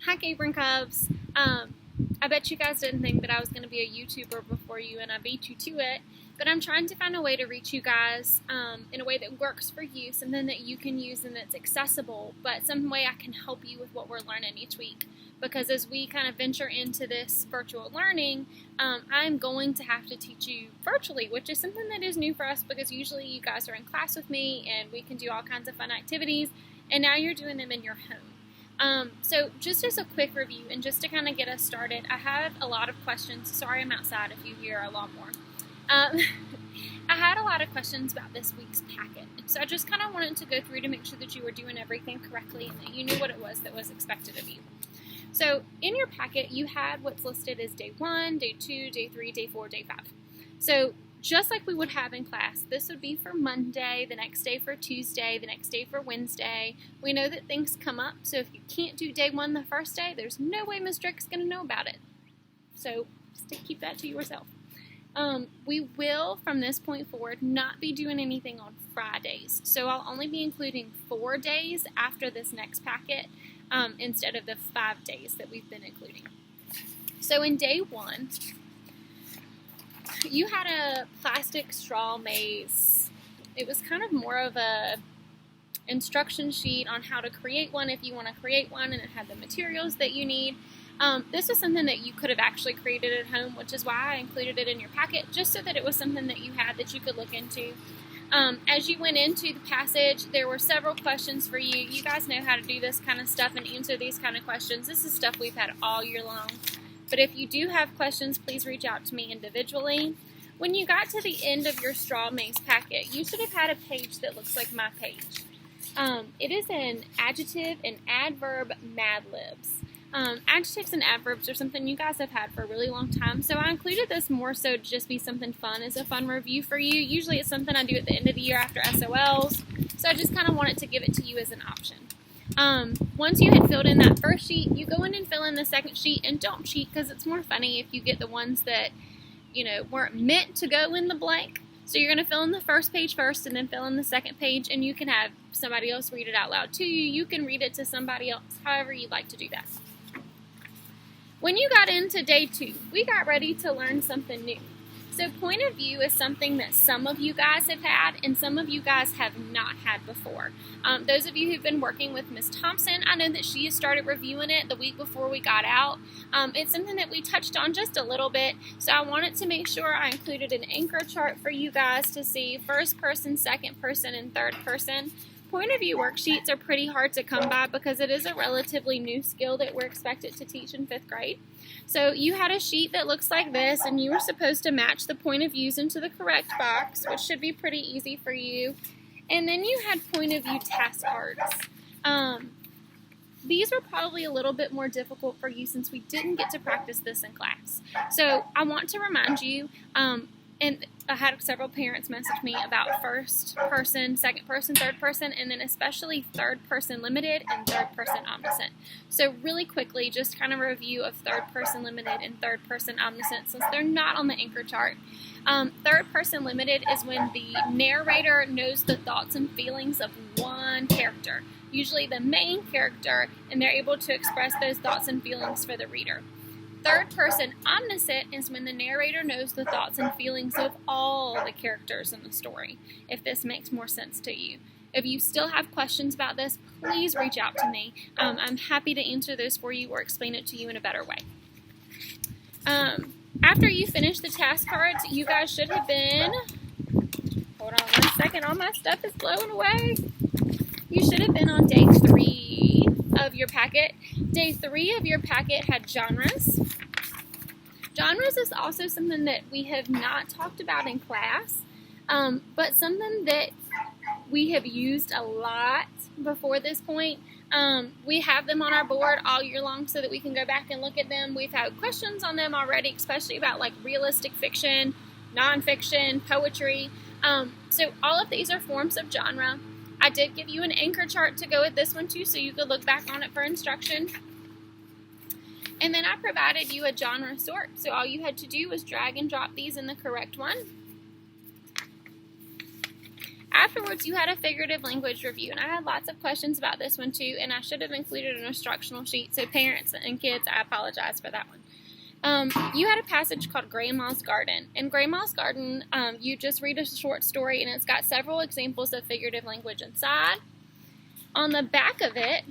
Hi, Capron Cubs. I bet you guys didn't think that I was going to be a YouTuber before you, and I beat you to it. But I'm trying to find a way to reach you guys in a way that works for you, something that you can use and that's accessible, but some way I can help you with what we're learning each week. Because as we kind of venture into this virtual learning, I'm going to have to teach you virtually, which is something that is new for us because usually you guys are in class with me and we can do all kinds of fun activities, and now you're doing them in your home. So just as a quick review and just to kind of get us started, I have a lot of questions. Sorry I'm outside if you hear a lot more. I had a lot of questions about this week's packet. So I just kind of wanted to go through to make sure that you were doing everything correctly and that you knew what it was that was expected of you. So in your packet, you had what's listed as day 1, day 2, day 3, day 4, day 5. So just like we would have in class, this would be for Monday, the next day for Tuesday, the next day for Wednesday. We know that things come up, so if you can't do day 1 the first day, there's no way Ms. Strick's going to know about it. So just keep that to yourself. We will, from this point forward, not be doing anything on Fridays. So I'll only be including 4 days after this next packet instead of the 5 days that we've been including. So in day 1, you had a plastic straw maze. It was kind of more of a instruction sheet on how to create one if you want to create one, and it had the materials that you need. This was something that you could have actually created at home, which is why I included it in your packet, just so that it was something that you had that you could look into. As you went into the passage, there were several questions for you. You guys know how to do this kind of stuff and answer these kind of questions. This is stuff we've had all year long. But if you do have questions, please reach out to me individually. When you got to the end of your straw maze packet, you should have had a page that looks like my page. It is an adjective and adverb Mad Libs. Adjectives and adverbs are something you guys have had for a really long time, so I included this more so to just be something fun as a fun review for you. Usually it's something I do at the end of the year after SOLs, so I just kind of wanted to give it to you as an option. Once you had filled in that first sheet, you go in and fill in the second sheet, and don't cheat because it's more funny if you get the ones that, weren't meant to go in the blank. So you're going to fill in the first page first and then fill in the second page, and you can have somebody else read it out loud to you. You can read it to somebody else, however you'd like to do that. When you got into day 2, we got ready to learn something new. So point of view is something that some of you guys have had and some of you guys have not had before. Those of you who've been working with Ms. Thompson, I know that she has started reviewing it the week before we got out. It's something that we touched on just a little bit, so I wanted to make sure I included an anchor chart for you guys to see first person, second person, and third person. Point of view worksheets are pretty hard to come by because it is a relatively new skill that we're expected to teach in 5th grade. So you had a sheet that looks like this, and you were supposed to match the point of views into the correct box, which should be pretty easy for you. And then you had point of view task cards. These were probably a little bit more difficult for you since we didn't get to practice this in class. So I want to remind you, and I had several parents message me about first person, second person, third person, and then especially third person limited and third person omniscient. So really quickly, just kind of a review of third person limited and third person omniscient since they're not on the anchor chart. Third person limited is when the narrator knows the thoughts and feelings of one character, usually the main character, and they're able to express those thoughts and feelings for the reader. Third person omniscient is when the narrator knows the thoughts and feelings of all the characters in the story, if this makes more sense to you. If you still have questions about this, please reach out to me. I'm happy to answer those for you or explain it to you in a better way. After you finish the task cards, you guys should have been, hold on 1 second, all my stuff is blowing away. You should have been on day 3 of your packet. Day 3 of your packet had genres. Genres is also something that we have not talked about in class, but something that we have used a lot before this point. We have them on our board all year long so that we can go back and look at them. We've had questions on them already, especially about like realistic fiction, nonfiction, poetry. So all of these are forms of genre. I did give you an anchor chart to go with this one too, so you could look back on it for instruction. And then I provided you a genre sort, so all you had to do was drag and drop these in the correct one. afterwards, you had a figurative language review, and I had lots of questions about this one too, and I should have included an instructional sheet, so parents and kids, I apologize for that one. You had a passage called Grandma's Garden. In Grandma's Garden, you just read a short story, and it's got several examples of figurative language inside. On the back of it,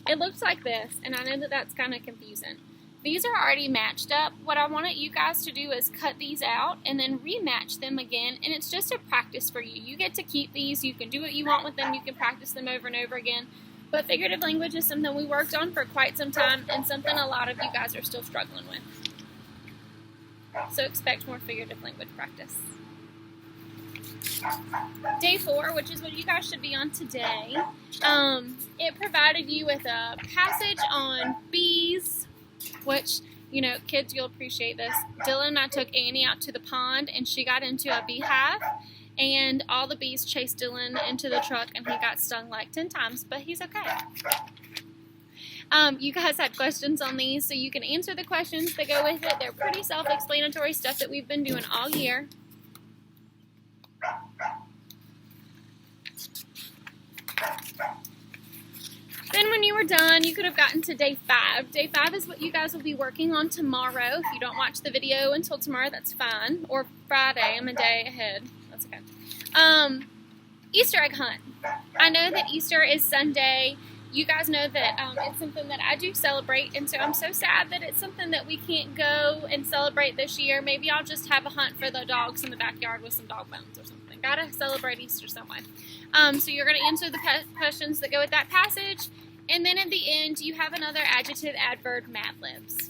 it looks like this, and I know that that's kind of confusing. These are already matched up. What I wanted you guys to do is cut these out and then rematch them again, and it's just a practice for you. You get to keep these. You can do what you want with them. You can practice them over and over again. But figurative language is something we worked on for quite some time and something a lot of you guys are still struggling with. So expect more figurative language practice. Day 4, which is what you guys should be on today, it provided you with a passage on bees, which, you know, kids, you'll appreciate this. Dylan and I took Annie out to the pond, and she got into a beehive, and all the bees chased Dylan into the truck, and he got stung like 10 times, but he's okay. You guys had questions on these, so you can answer the questions that go with it. They're pretty self-explanatory stuff that we've been doing all year. Then when you were done, you could have gotten to day 5. Day 5 is what you guys will be working on tomorrow. If you don't watch the video until tomorrow, that's fine. Or Friday, I'm a day ahead. That's okay. Easter egg hunt. I know that Easter is Sunday. You guys know that it's something that I do celebrate, and so I'm so sad that it's something that we can't go and celebrate this year. Maybe I'll just have a hunt for the dogs in the backyard with some dog bones or something. Gotta celebrate Easter some way. So you're going to answer the questions that go with that passage, and then at the end, you have another adjective, adverb, Mad Libs.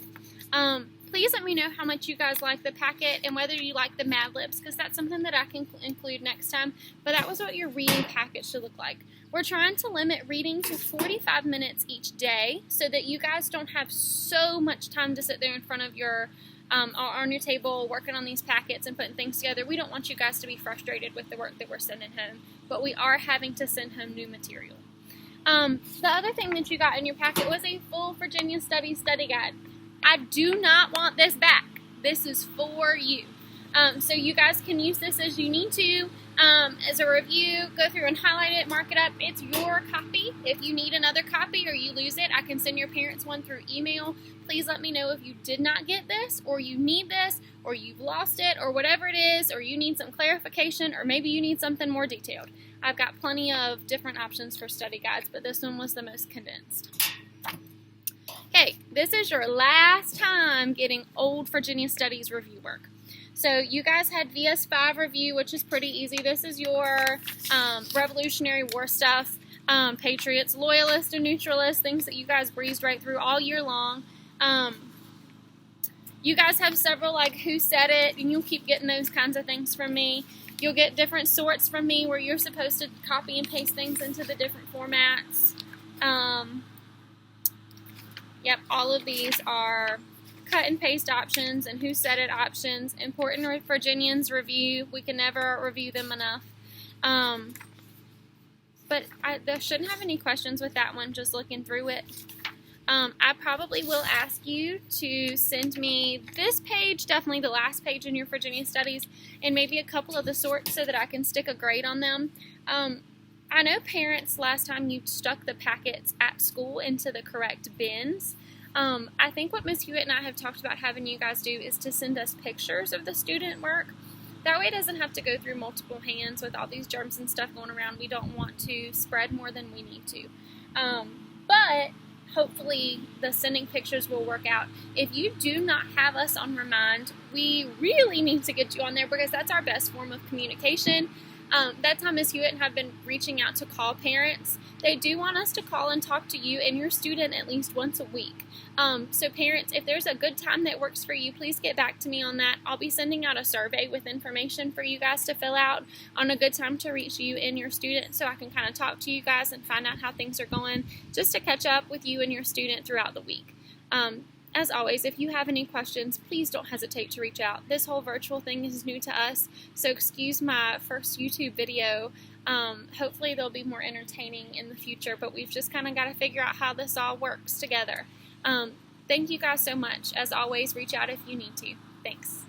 Please let me know how much you guys like the packet and whether you like the Mad Libs, because that's something that I can include next time. But that was what your reading packet should look like. We're trying to limit reading to 45 minutes each day so that you guys don't have so much time to sit there in front of your on your table working on these packets and putting things together. We don't want you guys to be frustrated with the work that we're sending home, but we are having to send home new material. The other thing that you got in your packet was a full Virginia Studies study guide. I do not want this back. This is for you. So you guys can use this as you need to, as a review, go through and highlight it, mark it up. It's your copy. If you need another copy or you lose it, I can send your parents one through email. Please let me know if you did not get this, or you need this, or you've lost it, or whatever it is, or you need some clarification, or maybe you need something more detailed. I've got plenty of different options for study guides, but this one was the most condensed. Okay, this is your last time getting old Virginia Studies review work. So you guys had VS5 review, which is pretty easy. This is your Revolutionary War stuff, Patriots, Loyalists, and Neutralists, things that you guys breezed right through all year long. You guys have several, like Who Said It, and you'll keep getting those kinds of things from me. You'll get different sorts from me where you're supposed to copy and paste things into the different formats. Yep, all of these are cut and paste options and Who Said It options. Important Virginians review. We can never review them enough. But there shouldn't have any questions with that one, just looking through it. I probably will ask you to send me this page, definitely the last page in your Virginia Studies, and maybe a couple of the sorts so that I can stick a grade on them. I know parents, last time you stuck the packets at school into the correct bins. I think what Ms. Hewitt and I have talked about having you guys do is to send us pictures of the student work. That way it doesn't have to go through multiple hands with all these germs and stuff going around. We don't want to spread more than we need to. But hopefully the sending pictures will work out. If you do not have us on Remind, we really need to get you on there because that's our best form of communication. That's how Ms. Hewitt and I have been reaching out to call parents. They do want us to call and talk to you and your student at least once a week. So parents, if there's a good time that works for you, please get back to me on that. I'll be sending out a survey with information for you guys to fill out on a good time to reach you and your student so I can kind of talk to you guys and find out how things are going, just to catch up with you and your student throughout the week. As always, if you have any questions, please don't hesitate to reach out. This whole virtual thing is new to us, so excuse my first YouTube video. Hopefully they'll be more entertaining in the future, but we've just kind of got to figure out how this all works together. Thank you guys so much. As always, reach out if you need to. Thanks.